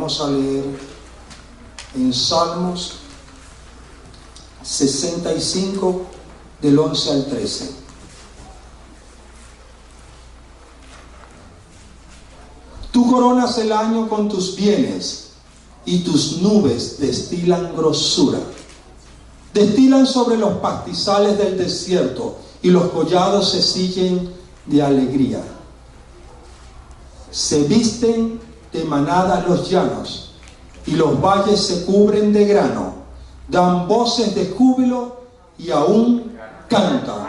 vamos a leer en Salmos 65, del 11 al 13. Tú coronas el año con tus bienes, y tus nubes destilan grosura. Destilan sobre los pastizales del desierto, y los collados se siguen de alegría. Se visten de manadas los llanos, y los valles se cubren de grano. Dan voces de júbilo y aún cantan.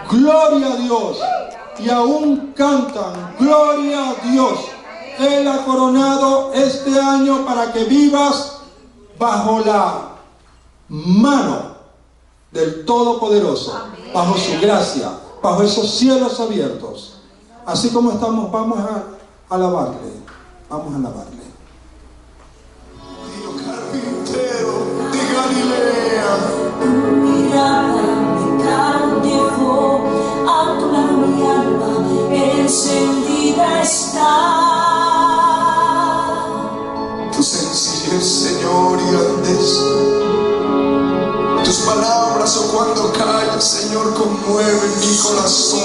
Gloria a Dios. Y aún cantan. Gloria a Dios. Él ha coronado este año para que vivas bajo la mano del Todopoderoso, bajo su gracia, bajo esos cielos abiertos. Así como estamos, vamos a alabarle. Vamos a alabarle. Carpintero de Galilea, mirada me cautivó, a tu lado mi alma encendida está. tu sencillez, Señor, y grandeza. Tus palabras, oh, cuando callas, Señor, conmueven mi corazón.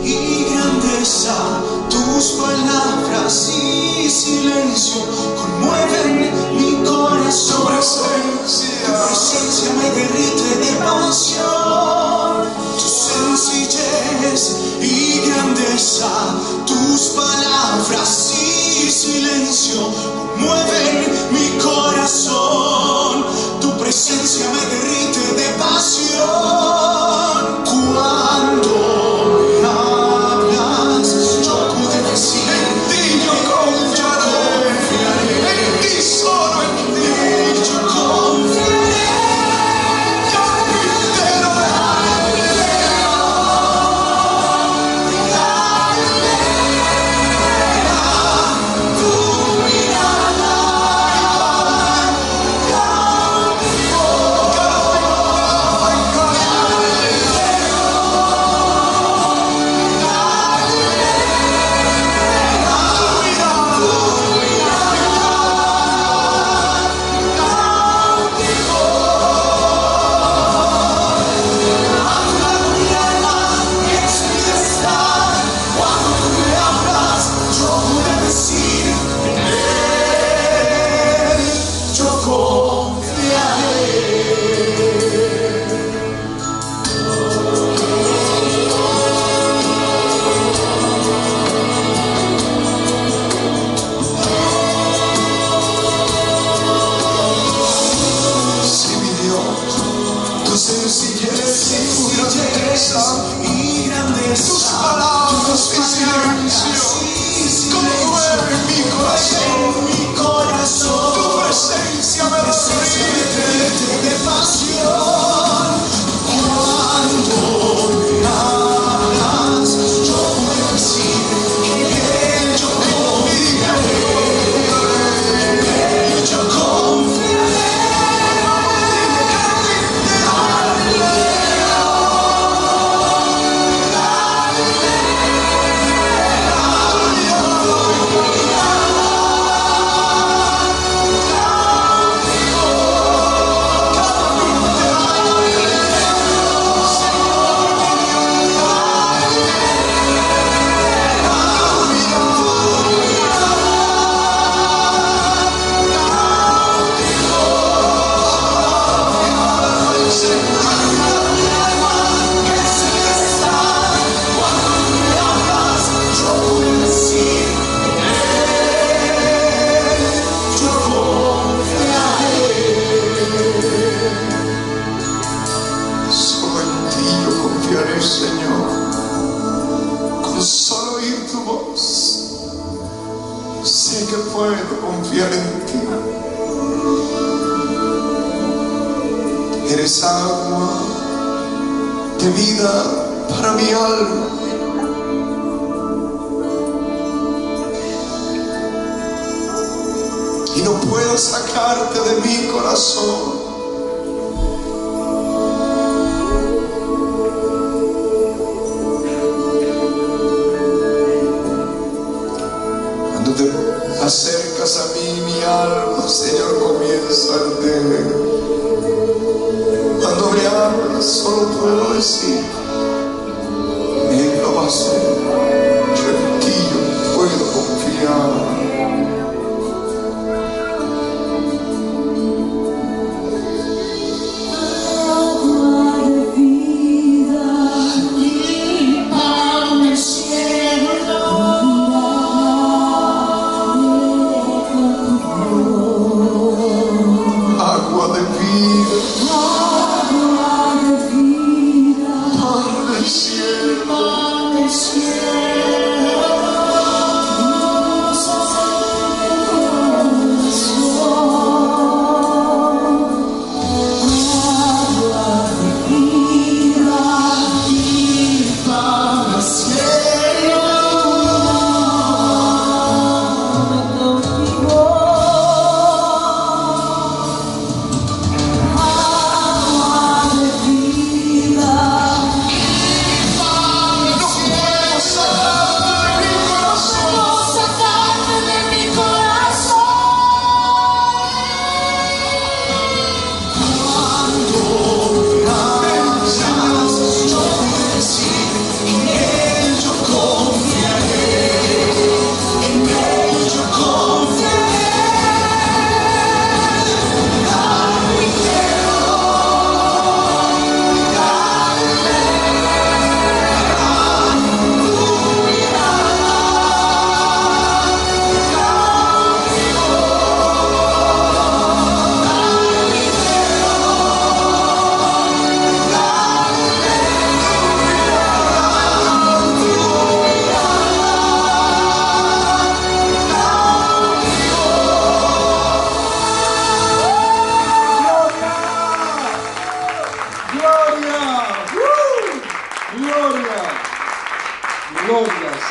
Y grandeza, tus palabras y silencio conmueven mi corazón. Tu presencia me derrite de pasión. Tu sencillez y grandeza, tus palabras y silencio conmueven mi corazón. Tu presencia me derrite de pasión. Cuando me hablas, yo pude decir: En ti yo confiaré, en ti, solo en ti yo confiaré. Carpintero de Tu mirada y grandeza, tus palabras y silencio conmueven mi corazón. mi corazón. Tu presencia me derrite De pasión. Cuando me hablas, yo puedo decir que yo confiaré. Yo confiaré. Solo en ti yo confiaré, Señor. Con solo oír tu voz, sé que puedo confiar en ti. Eres agua de vida para mi alma. Y no puedo sacarte de mi corazón. Cuando te acercas Señor, comienzo a entender. Cuando me hablas, solo puedo decir: Él lo va a hacer. Yo en ti yo puedo confiar.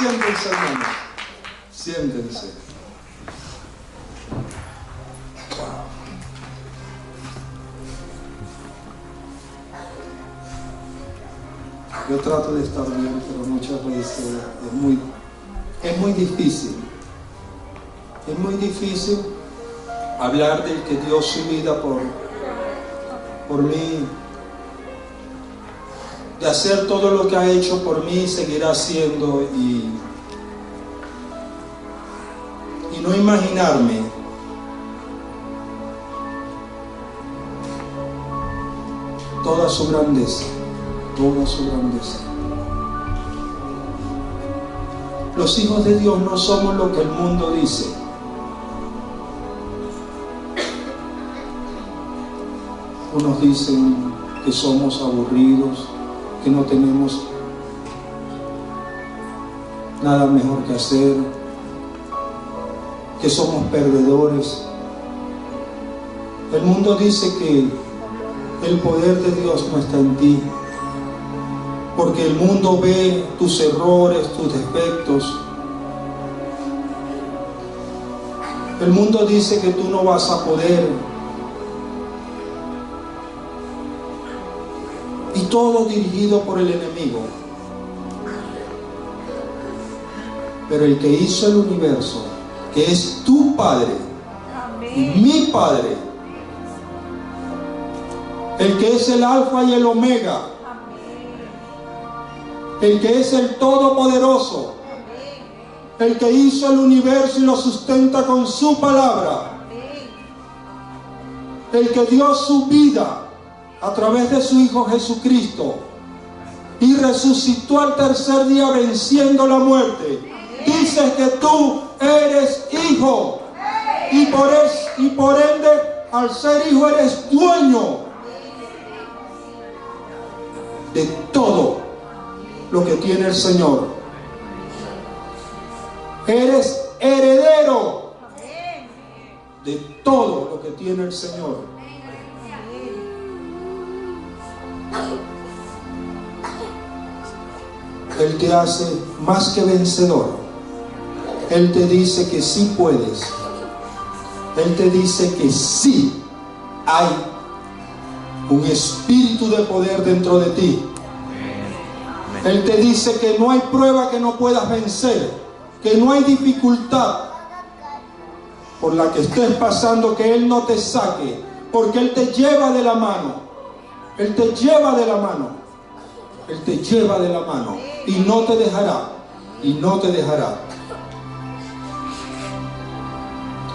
Siéntense, hermanos. Siéntense. Yo trato de estar bien, pero muchas veces es muy difícil. Es muy difícil hablar del que dio su vida por mí, de hacer todo lo que ha hecho por mí y seguirá haciendo, y no imaginarme toda su grandeza, toda su grandeza. Los hijos de Dios no somos lo que el mundo dice. Unos dicen que somos aburridos, que no tenemos nada mejor que hacer, que somos perdedores. El mundo dice que el poder de Dios no está en ti, porque el mundo ve tus errores, tus defectos. El mundo dice que tú no vas a poder. Y todo dirigido por el enemigo. Pero el que hizo el universo, que es tu Padre, y mi Padre, el que es el Alfa y el Omega, el que es el Todopoderoso, el que hizo el universo y lo sustenta con su palabra, el que dio su vida a través de su Hijo Jesucristo y resucitó al tercer día venciendo la muerte. Dices que tú eres hijo, y por ende, al ser hijo, eres dueño de todo lo que tiene el Señor. Eres heredero de todo lo que tiene el Señor. Él te hace más que vencedor. Él te dice que sí puedes. Él te dice que sí hay un espíritu de poder dentro de ti. Él te dice que no hay prueba que no puedas vencer, que no hay dificultad por la que estés pasando, que Él no te saque, porque Él te lleva de la mano. Él te lleva de la mano. Él te lleva de la mano y no te dejará. Y no te dejará.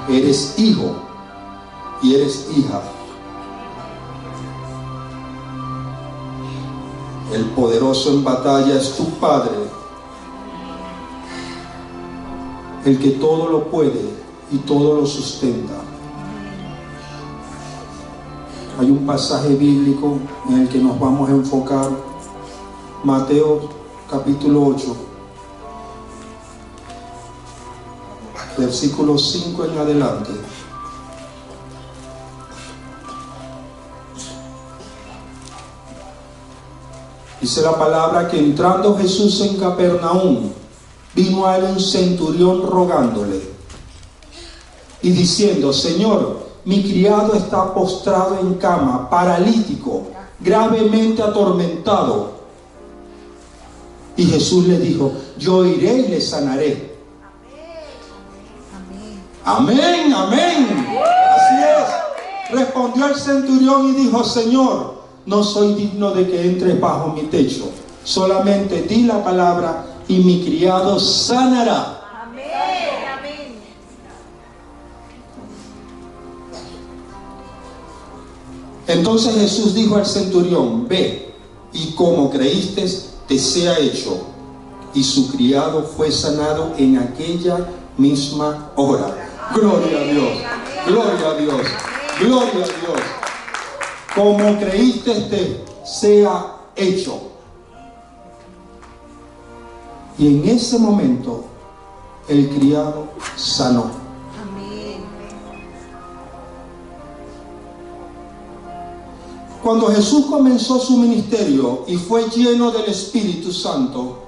Eres hijo y eres hija. El poderoso en batalla es tu Padre, el que todo lo puede y todo lo sustenta. Hay un pasaje bíblico en el que nos vamos a enfocar, Mateo capítulo 8, versículo 5 en adelante. Dice la palabra que entrando Jesús en Capernaum, vino a él un centurión rogándole y diciendo: Señor, mi criado está postrado en cama, paralítico, gravemente atormentado. Y Jesús le dijo: yo iré y le sanaré. Amén, amén. Así es. Respondió el centurión y dijo: Señor, no soy digno de que entres bajo mi techo. Solamente di la palabra y mi criado sanará. Amén, amén. Entonces Jesús dijo al centurión: ve, y como creíste, te sea hecho. Y su criado fue sanado en aquella misma hora. Gloria a Dios, gloria a Dios, gloria a Dios. Como creíste, te sea hecho. Y en ese momento el criado sanó. Amén. Cuando Jesús comenzó su ministerio y fue lleno del Espíritu Santo,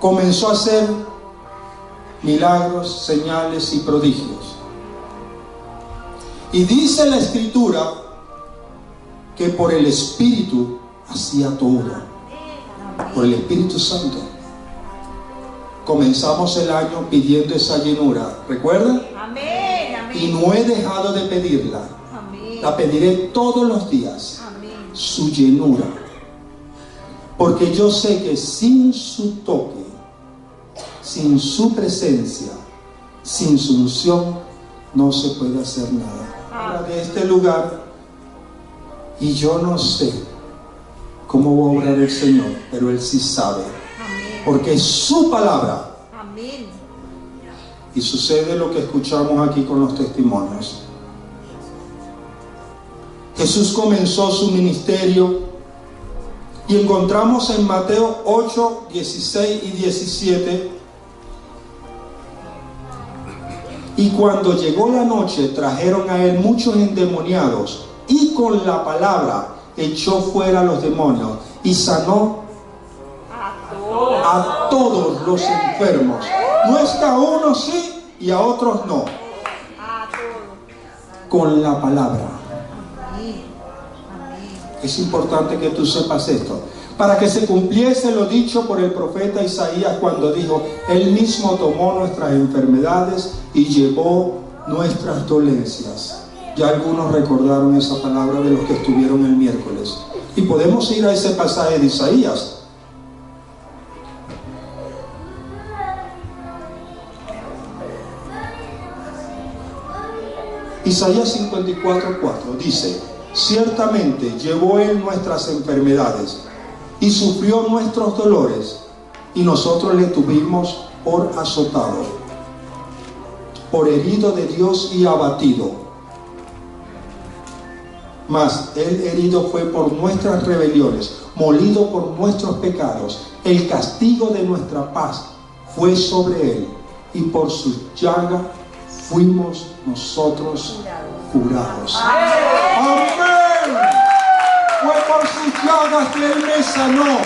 comenzó a hacer milagros, señales y prodigios. Y dice la Escritura que por el Espíritu hacía todo. Por el Espíritu Santo. Comenzamos el año pidiendo esa llenura, ¿recuerdan? Amén, amén. Y no he dejado de pedirla. Amén. La pediré todos los días. Amén. Su llenura. Porque yo sé que sin su toque, sin su presencia, sin su unción, no se puede hacer nada. Ahora de este lugar, y yo no sé cómo va a obrar el Señor, pero Él sí sabe. Amén. Porque es su palabra. Amén. Y sucede lo que escuchamos aquí con los testimonios. Jesús comenzó su ministerio y encontramos en Mateo 8, 16 y 17: y cuando llegó la noche trajeron a él muchos endemoniados y con la palabra echó fuera a los demonios y sanó a todos los enfermos. No es que a unos sí y a otros no. Con la palabra. Es importante que tú sepas esto, para que se cumpliese lo dicho por el profeta Isaías cuando dijo: Él mismo tomó nuestras enfermedades y llevó nuestras dolencias. Ya algunos recordaron esa palabra de los que estuvieron el miércoles. Y podemos ir a ese pasaje de Isaías. Isaías 54:4 dice: ciertamente llevó Él nuestras enfermedades y sufrió nuestros dolores, y nosotros le tuvimos por azotado, por herido de Dios y abatido. Mas Él herido fue por nuestras rebeliones, molido por nuestros pecados. El castigo de nuestra paz fue sobre Él, y por su llaga fuimos nosotros curados. ¡Amén! Fue por sus llagas que Él me sanó.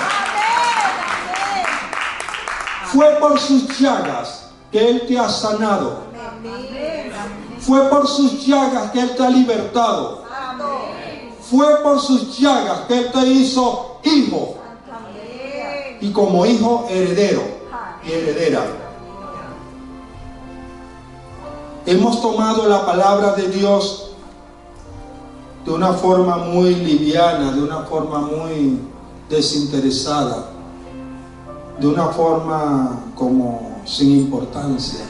Fue por sus llagas que Él te ha sanado. Fue por sus llagas que Él te ha libertado. Fue por sus llagas que Él te hizo hijo. Y como hijo, heredero. y heredera. Hemos tomado la palabra de Dios de una forma muy liviana, de una forma muy desinteresada, de una forma como sin importancia.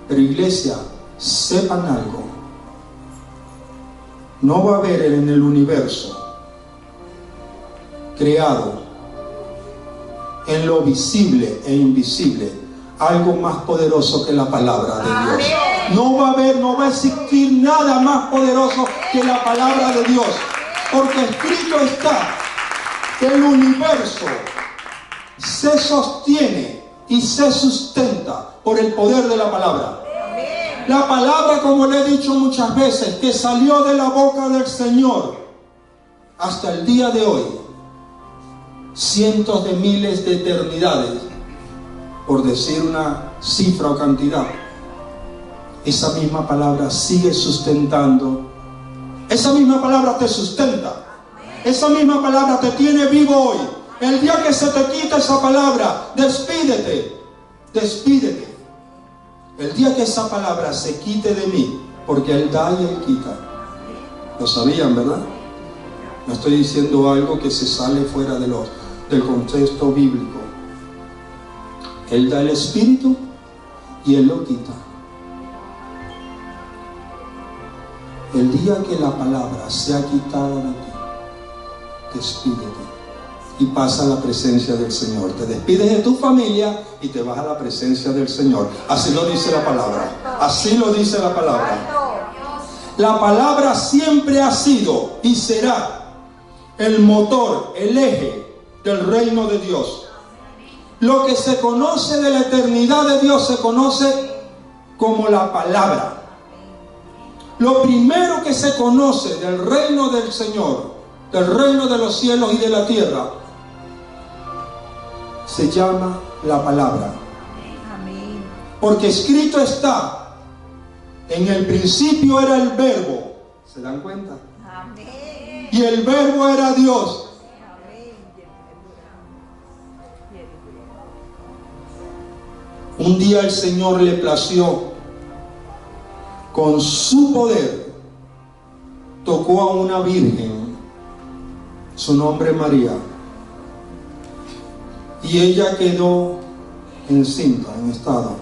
Pero iglesia, sepan algo. No va a haber en el universo creado, en lo visible e invisible, algo más poderoso que la palabra de Dios. No va a existir nada más poderoso que la palabra de Dios, porque escrito está que el universo se sostiene y se sustenta por el poder de la palabra. La palabra, como le he dicho muchas veces, que salió de la boca del Señor hasta el día de hoy, cientos de miles de eternidades, por decir una cifra o cantidad, esa misma palabra sigue sustentando. Esa misma palabra te sustenta. Esa misma palabra te tiene vivo hoy. El día que se te quita esa palabra, despídete. Despídete. El día que esa palabra se quite de mí, porque Él da y Él quita. Lo sabían, ¿verdad? No estoy diciendo algo que se sale fuera del contexto bíblico. Él da el espíritu y Él lo quita. El día que la palabra sea quitada de ti, despídete y pasa a la presencia del Señor. Te despides de tu familia y te vas a la presencia del Señor. Así lo dice la palabra. Así lo dice la palabra. La palabra siempre ha sido y será el motor, el eje del reino de Dios. Lo que se conoce de la eternidad de Dios se conoce como la palabra. Lo primero que se conoce del reino del Señor, del reino de los cielos y de la tierra, se llama la palabra. Amén. Porque escrito está, en el principio era el verbo. ¿Se dan cuenta? Amén. Y el verbo era Dios. Un día el Señor le plació, con su poder, tocó a una virgen, su nombre María, y ella quedó encinta, en estado.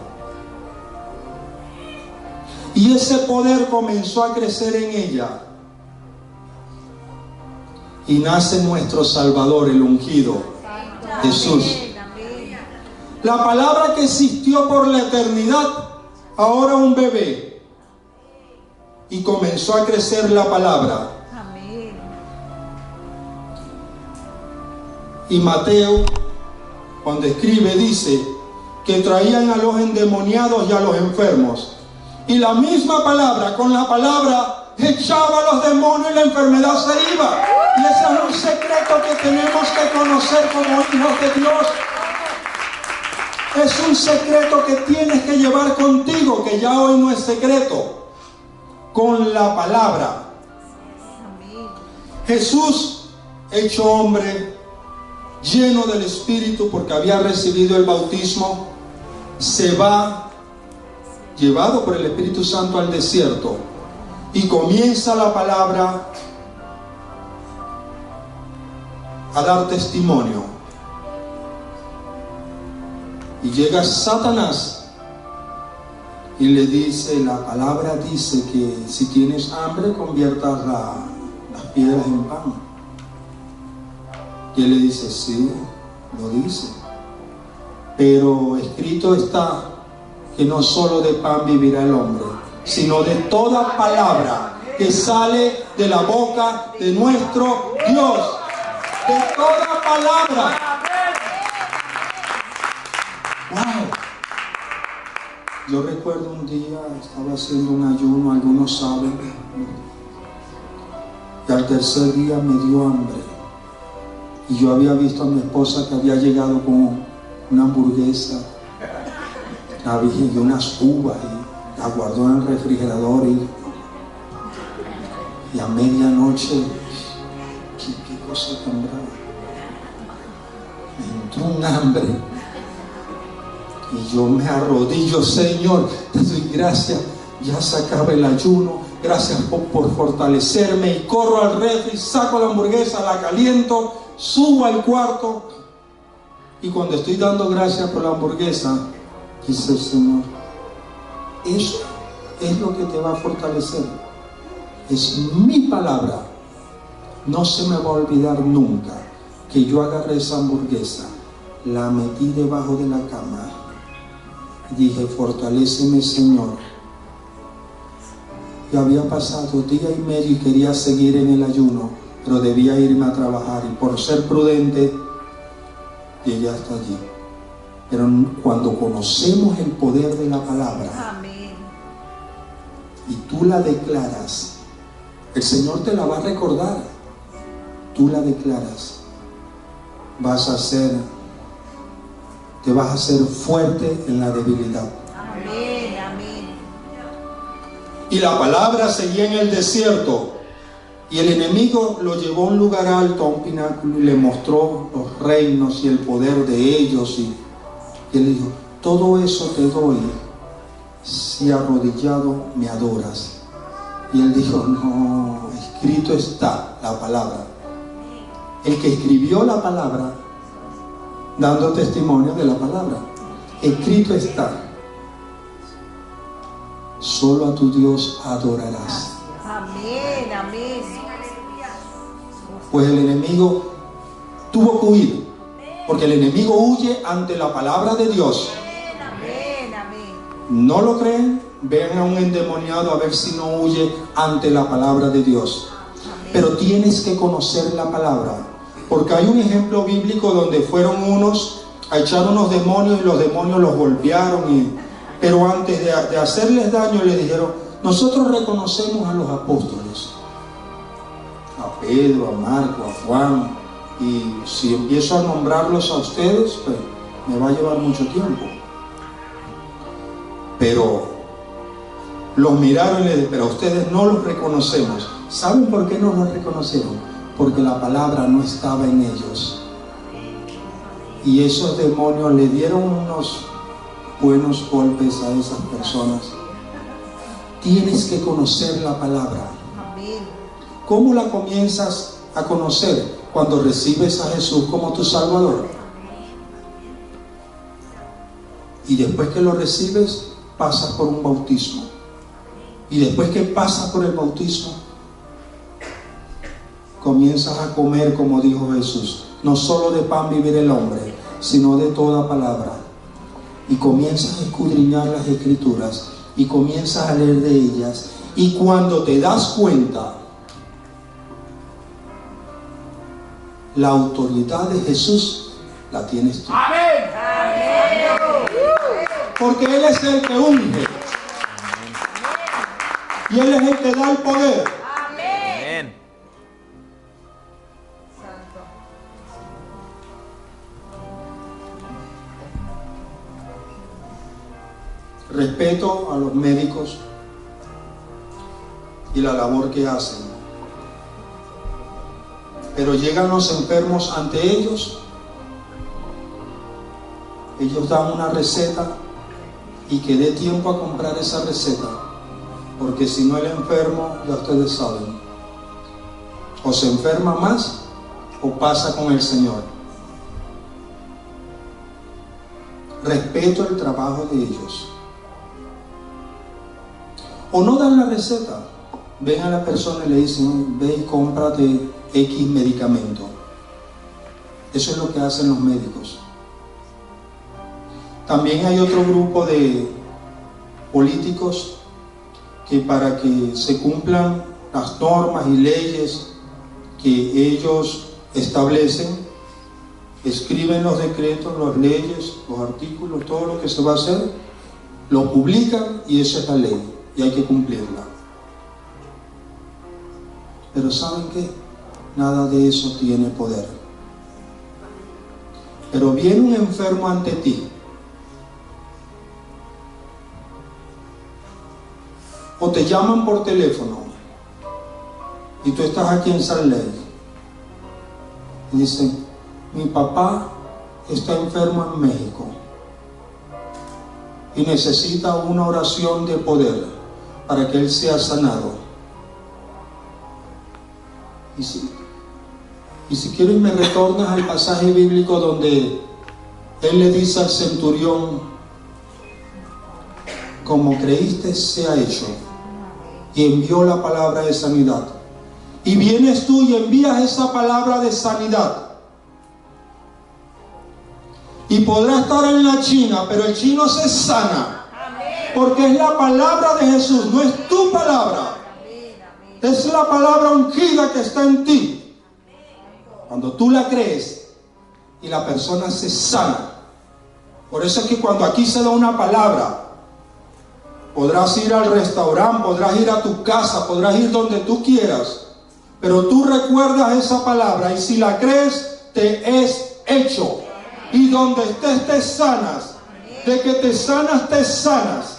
Y ese poder comenzó a crecer en ella, y nace nuestro Salvador, el ungido, Jesús. La palabra que existió por la eternidad, ahora un bebé, y comenzó a crecer la palabra. Amén. Y Mateo, cuando escribe, dice que traían a los endemoniados y a los enfermos, y la misma palabra, con la palabra, echaba a los demonios y la enfermedad se iba. Y ese es un secreto que tenemos que conocer como hijos de Dios. Es un secreto que tienes que llevar contigo, que ya hoy no es secreto. Con la palabra. Jesús, hecho hombre, lleno del Espíritu, porque había recibido el bautismo, se va, llevado por el Espíritu Santo, al desierto, y comienza la palabra a dar testimonio. Y llega Satanás y le dice, la palabra dice que si tienes hambre, conviertas las piedras en pan. Y él le dice, sí, lo dice. Pero escrito está que no solo de pan vivirá el hombre, sino de toda palabra que sale de la boca de nuestro Dios. De toda palabra. ¡Wow! Yo recuerdo un día, estaba haciendo un ayuno, algunos saben, y al tercer día me dio hambre. Y yo había visto a mi esposa que había llegado con una hamburguesa, y unas uvas, y la guardó en el refrigerador, y a medianoche, ¿qué cosa tan brava? Me entró un hambre. Y yo me arrodillo, Señor, te doy gracias. Ya se acaba el ayuno. Gracias por fortalecerme. Y corro al refri, saco la hamburguesa, la caliento, subo al cuarto. Y cuando estoy dando gracias por la hamburguesa, dice el Señor, eso es lo que te va a fortalecer. Es mi palabra. No se me va a olvidar nunca que yo agarré esa hamburguesa, la metí debajo de la cama y dije, fortaléceme, Señor. Y había pasado día y medio y quería seguir en el ayuno, pero debía irme a trabajar, y por ser prudente llegué hasta allí. Pero cuando conocemos el poder de la palabra, Amén. y tú la declaras, el Señor te la va a recordar. Tú la declaras, te vas a hacer fuerte en la debilidad. Amén. Amén. Y la palabra seguía en el desierto, y el enemigo lo llevó a un lugar alto, a un pináculo, y le mostró los reinos y el poder de ellos, y él dijo, todo eso te doy si arrodillado me adoras. Y él dijo, no, escrito está la palabra. El que escribió la palabra, dando testimonio de la palabra, escrito está, solo a tu Dios adorarás. Amén. Amén. Pues el enemigo tuvo que huir, porque el enemigo huye ante la palabra de Dios. Amén. Amén. ¿No lo creen? Vean a un endemoniado a ver si no huye ante la palabra de Dios. Pero tienes que conocer la palabra, porque hay un ejemplo bíblico donde fueron unos a echar unos demonios y los demonios los golpearon, pero antes de hacerles daño les dijeron, nosotros reconocemos a los apóstoles, a Pedro, a Marco, a Juan, y si empiezo a nombrarlos a ustedes, pues me va a llevar mucho tiempo. Pero los miraron y le dijeron, pero a ustedes no los reconocemos. ¿Saben por qué no los reconocieron? Porque la palabra no estaba en ellos. Y esos demonios le dieron unos buenos golpes a esas personas. Tienes que conocer la palabra. Amén. ¿Cómo la comienzas a conocer? Cuando recibes a Jesús como tu Salvador. Y después que lo recibes, pasas por un bautismo. Y después que pasas por el bautismo, comienzas a comer, como dijo Jesús, no solo de pan vivirá el hombre, sino de toda palabra. Y comienzas a escudriñar las Escrituras y comienzas a leer de ellas, y cuando te das cuenta, la autoridad de Jesús la tienes tú. Amén. Porque Él es el que unge, y Él es el que da el poder. Amén. Respeto a los médicos y la labor que hacen, pero llegan los enfermos ante ellos, ellos dan una receta y que dé tiempo a comprar esa receta, porque si no el enfermo, ya ustedes saben, o se enferma más o pasa con el Señor. Respeto el trabajo de ellos. O no dan la receta, ven a la persona y le dicen, ve y cómprate X medicamento. Eso es lo que hacen los médicos. También hay otro grupo de políticos que para que se cumplan las normas y leyes que ellos establecen, escriben los decretos, las leyes, los artículos, todo lo que se va a hacer, lo publican y esa es la ley. Y hay que cumplirla. Pero ¿saben qué? Nada de eso tiene poder. Pero viene un enfermo ante ti, o te llaman por teléfono y tú estás aquí en Salt Lake y dicen, mi papá está enfermo en México, y necesita una oración de poder para que él sea sanado. Y si quieres me retornas al pasaje bíblico donde él le dice al centurión: como creíste sea hecho, y envió la palabra de sanidad. Y vienes tú y envías esa palabra de sanidad. Y podrá estar en la China, pero el chino se sana. Porque es la palabra de Jesús, no es tu palabra. Es la palabra ungida que está en ti. Cuando tú la crees y la persona se sana. Por eso es que cuando aquí se da una palabra, podrás ir al restaurante, podrás ir a tu casa, podrás ir donde tú quieras, pero tú recuerdas esa palabra y si la crees, te es hecho. Y donde estés, te sanas. De que te sanas, te sanas.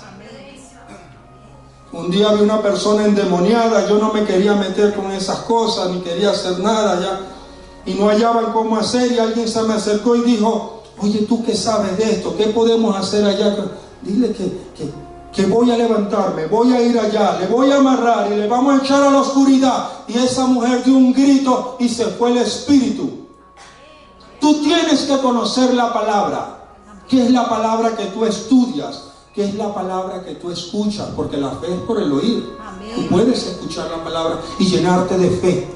Un día vi una persona endemoniada, yo no me quería meter con esas cosas, ni quería hacer nada ya, y no hallaban cómo hacer, y alguien se me acercó y dijo: oye, ¿tú qué sabes de esto? ¿Qué podemos hacer allá? Dile que voy a levantarme, voy a ir allá, le voy a amarrar y le vamos a echar a la oscuridad. Y esa mujer dio un grito y se fue el espíritu. Tú tienes que conocer la palabra. ¿Qué es la palabra que tú estudias? ¿Qué es la palabra que tú escuchas? Porque la fe es por el oír. Tú puedes escuchar la palabra y llenarte de fe.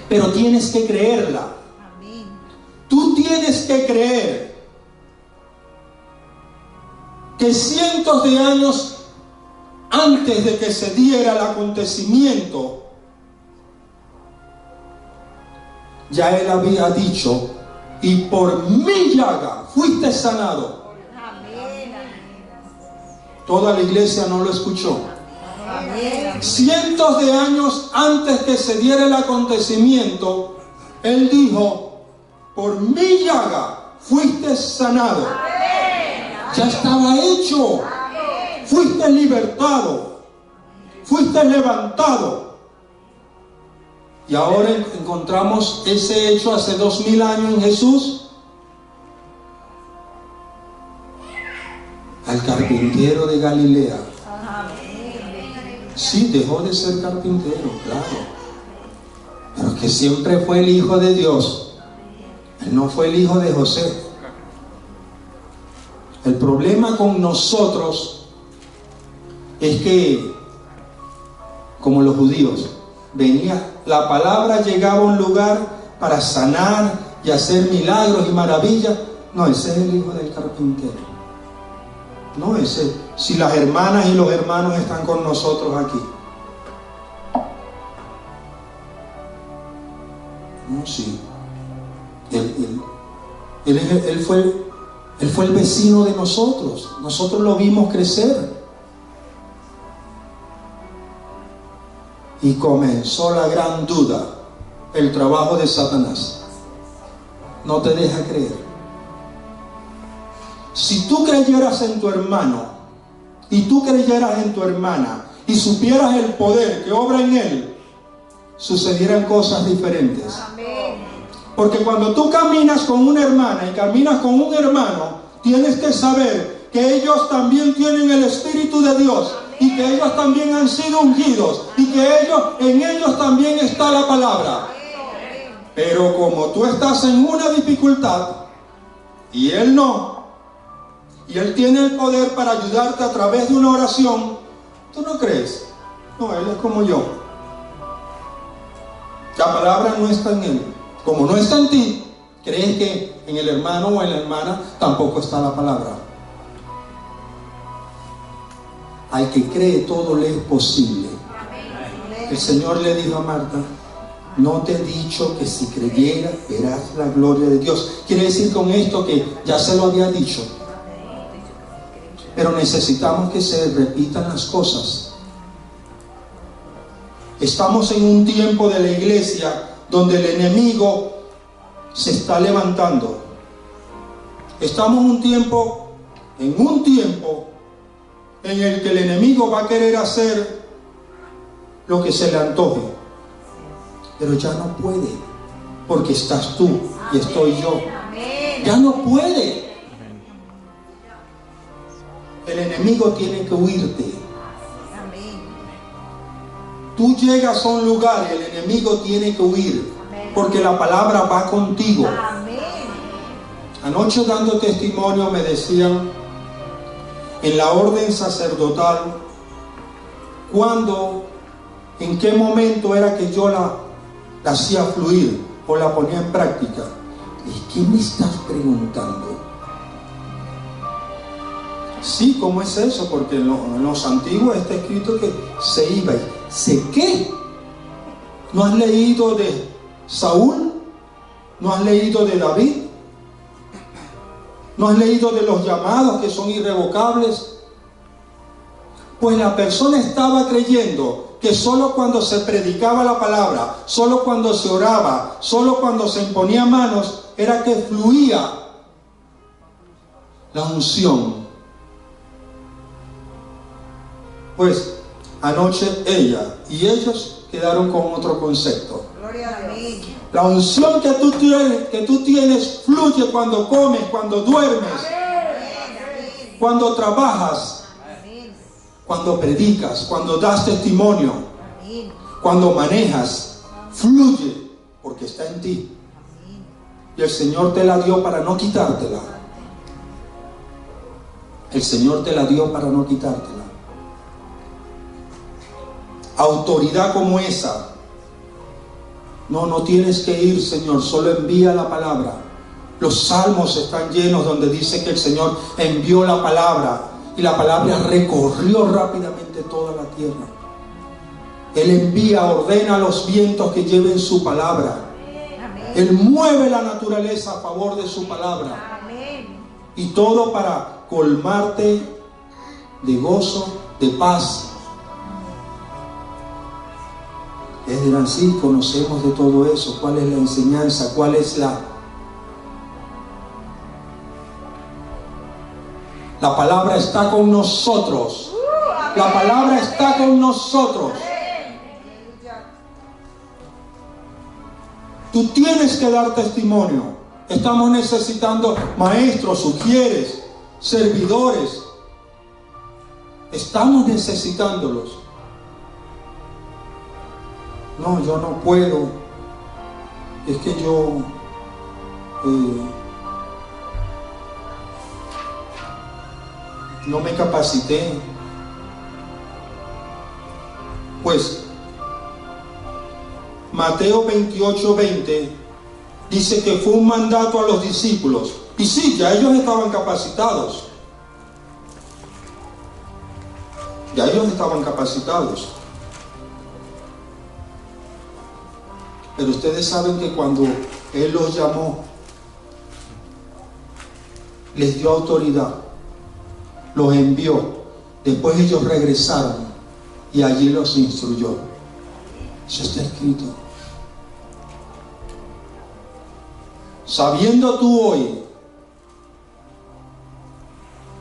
Pero tienes que creerla. Tú tienes que creer que cientos de años antes de que se diera el acontecimiento, ya él había dicho: y por mi llaga fuiste sanado. Toda la iglesia no lo escuchó. Cientos de años antes que se diera el acontecimiento, él dijo: por mi llaga fuiste sanado. Ya estaba hecho. Fuiste libertado. Fuiste levantado. Y ahora encontramos ese hecho hace 2000 años en Jesús. Al carpintero de Galilea. Sí, dejó de ser carpintero, claro. Pero que siempre fue el Hijo de Dios. Él no fue el hijo de José. El problema con nosotros es que, como los judíos, la palabra llegaba a un lugar para sanar y hacer milagros y maravillas. No, ese es el hijo del carpintero. No, ese. Si las hermanas y los hermanos están con nosotros aquí. No, sí. Él fue el vecino de nosotros. Nosotros lo vimos crecer. Y comenzó la gran duda, el trabajo de Satanás. No te deja creer. Si tú creyeras en tu hermano y tú creyeras en tu hermana y supieras el poder que obra en él, sucedieran cosas diferentes. Porque cuando tú caminas con una hermana y caminas con un hermano, tienes que saber que ellos también tienen el Espíritu de Dios y que ellos también han sido ungidos y que en ellos también está la palabra. Pero como tú estás en una dificultad y él no, y él tiene el poder para ayudarte a través de una oración, ¿tú no crees? No, él es como yo. La palabra no está en él. Como no está en ti, crees que en el hermano o en la hermana tampoco está la palabra. Al que cree todo le es posible. El Señor le dijo a Marta: no te he dicho que si creyeras verás la gloria de Dios. Quiere decir con esto que ya se lo había dicho. Pero necesitamos que se repitan las cosas. Estamos en un tiempo de la iglesia donde el enemigo se está levantando. Estamos en un tiempo en el que el enemigo va a querer hacer lo que se le antoje, pero ya no puede, porque estás tú y estoy yo. Ya no puede. el enemigo tiene que huirte. Amén. Tú llegas a un lugar y el enemigo tiene que huir, porque la palabra va contigo. Amén. Anoche dando testimonio me decían en la orden sacerdotal en qué momento era que yo la hacía fluir o la ponía en práctica. ¿Y qué me estás preguntando? Sí, ¿cómo es eso? Porque en los antiguos está escrito que se iba y ¿se qué? ¿No has leído de Saúl? ¿No has leído de David? ¿No has leído de los llamados que son irrevocables? Pues la persona estaba creyendo que solo cuando se predicaba la palabra, solo cuando se oraba, solo cuando se imponía manos, era que fluía la unción. Pues anoche ella y ellos quedaron con otro concepto. Gloria a Dios. La unción que tú tienes fluye cuando comes, cuando duermes, cuando trabajas, cuando predicas, cuando das testimonio, cuando manejas, fluye porque está en ti. Y el Señor te la dio para no quitártela. El Señor te la dio para no quitártela. Autoridad como esa. No tienes que ir, Señor, solo envía la palabra. Los salmos están llenos donde dice que el Señor envió la palabra y la palabra recorrió rápidamente toda la tierra. Él envía, ordena a los vientos que lleven su palabra. Él mueve la naturaleza a favor de su palabra. Y todo para colmarte de gozo, de paz. Es dirán, sí, conocemos de todo eso. ¿Cuál es la enseñanza? ¿Cuál es la palabra está con nosotros? La palabra está con nosotros. Tú tienes que dar testimonio. Estamos necesitando maestros, sugieres, servidores. Estamos necesitándolos. No, yo no puedo. Es que yo no me capacité. Pues Mateo 28:20 dice que fue un mandato a los discípulos. Y sí, ya ellos estaban capacitados. Ya ellos estaban capacitados. Pero ustedes saben que cuando Él los llamó, les dio autoridad, los envió. Después ellos regresaron y allí los instruyó. Eso está escrito. Sabiendo tú hoy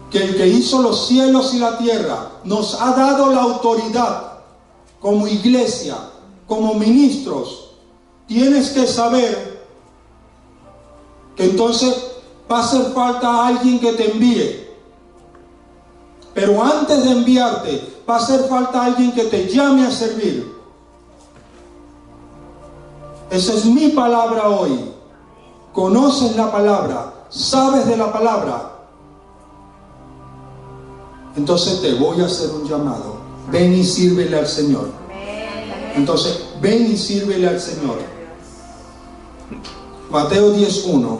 que el que hizo los cielos y la tierra nos ha dado la autoridad como iglesia, como ministros, tienes que saber que entonces va a hacer falta alguien que te envíe. Pero antes de enviarte, va a hacer falta alguien que te llame a servir. Esa es mi palabra hoy. Conoces la palabra, sabes de la palabra. Entonces te voy a hacer un llamado. Ven y sírvele al Señor. Entonces, ven y sírvele al Señor. Mateo 10:1.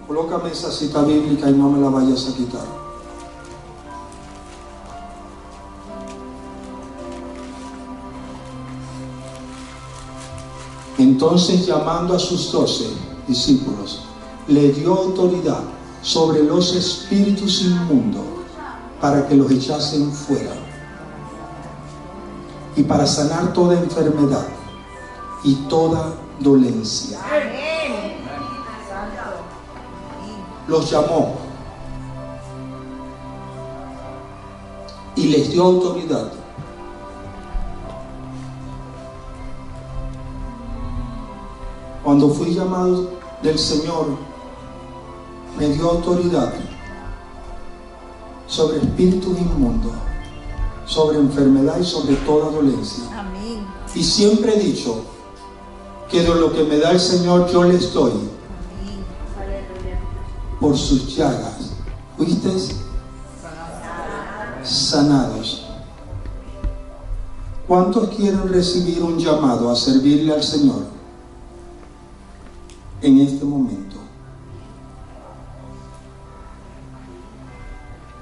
Colócame esa cita bíblica y no me la vayas a quitar. Entonces, llamando a sus 12 discípulos, le dio autoridad sobre los espíritus inmundos para que los echasen fuera y para sanar toda enfermedad y toda dolencia. Los llamó y les dio autoridad. Cuando fui llamado del Señor, me dio autoridad sobre espíritus inmundos, sobre enfermedad y sobre toda dolencia. Amén. Y siempre he dicho que de lo que me da el Señor yo les doy. Amén. Por sus llagas fuisteis sanados. ¿Cuántos quieren recibir un llamado a servirle al Señor en este momento?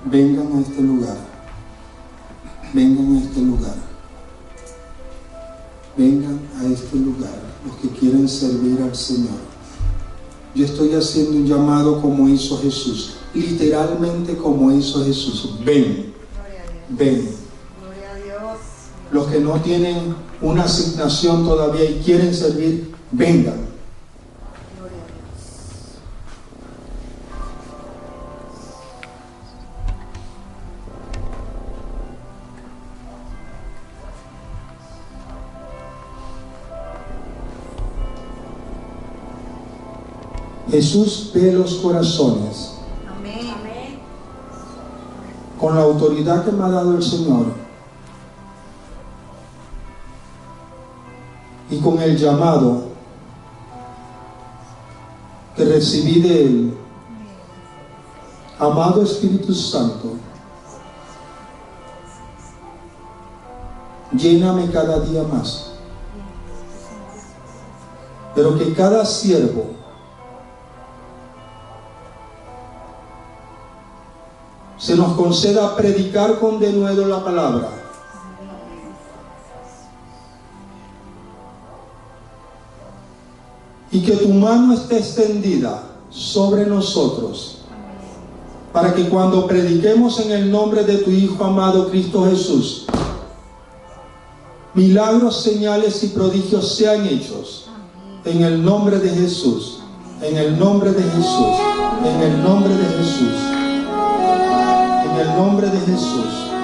Vengan a este lugar. Vengan a este lugar. Vengan a este lugar los que quieren servir al Señor. Yo estoy haciendo un llamado como hizo Jesús, literalmente como hizo Jesús. Ven, Gloria a Dios. ven. Gloria a Dios. Los que no tienen una asignación todavía y quieren servir, vengan. Gloria a Dios. Jesús ve los corazones. Amén. Amén. Con la autoridad que me ha dado el Señor y con el llamado que recibí de Él. Amado Espíritu Santo, lléname cada día más, pero que cada siervo se nos conceda predicar con denuedo la palabra, y que tu mano esté extendida sobre nosotros, para que cuando prediquemos en el nombre de tu Hijo amado Cristo Jesús, milagros, señales y prodigios sean hechos en el nombre de Jesús, en el nombre de Jesús, en el nombre de Jesús, en el nombre de Jesús.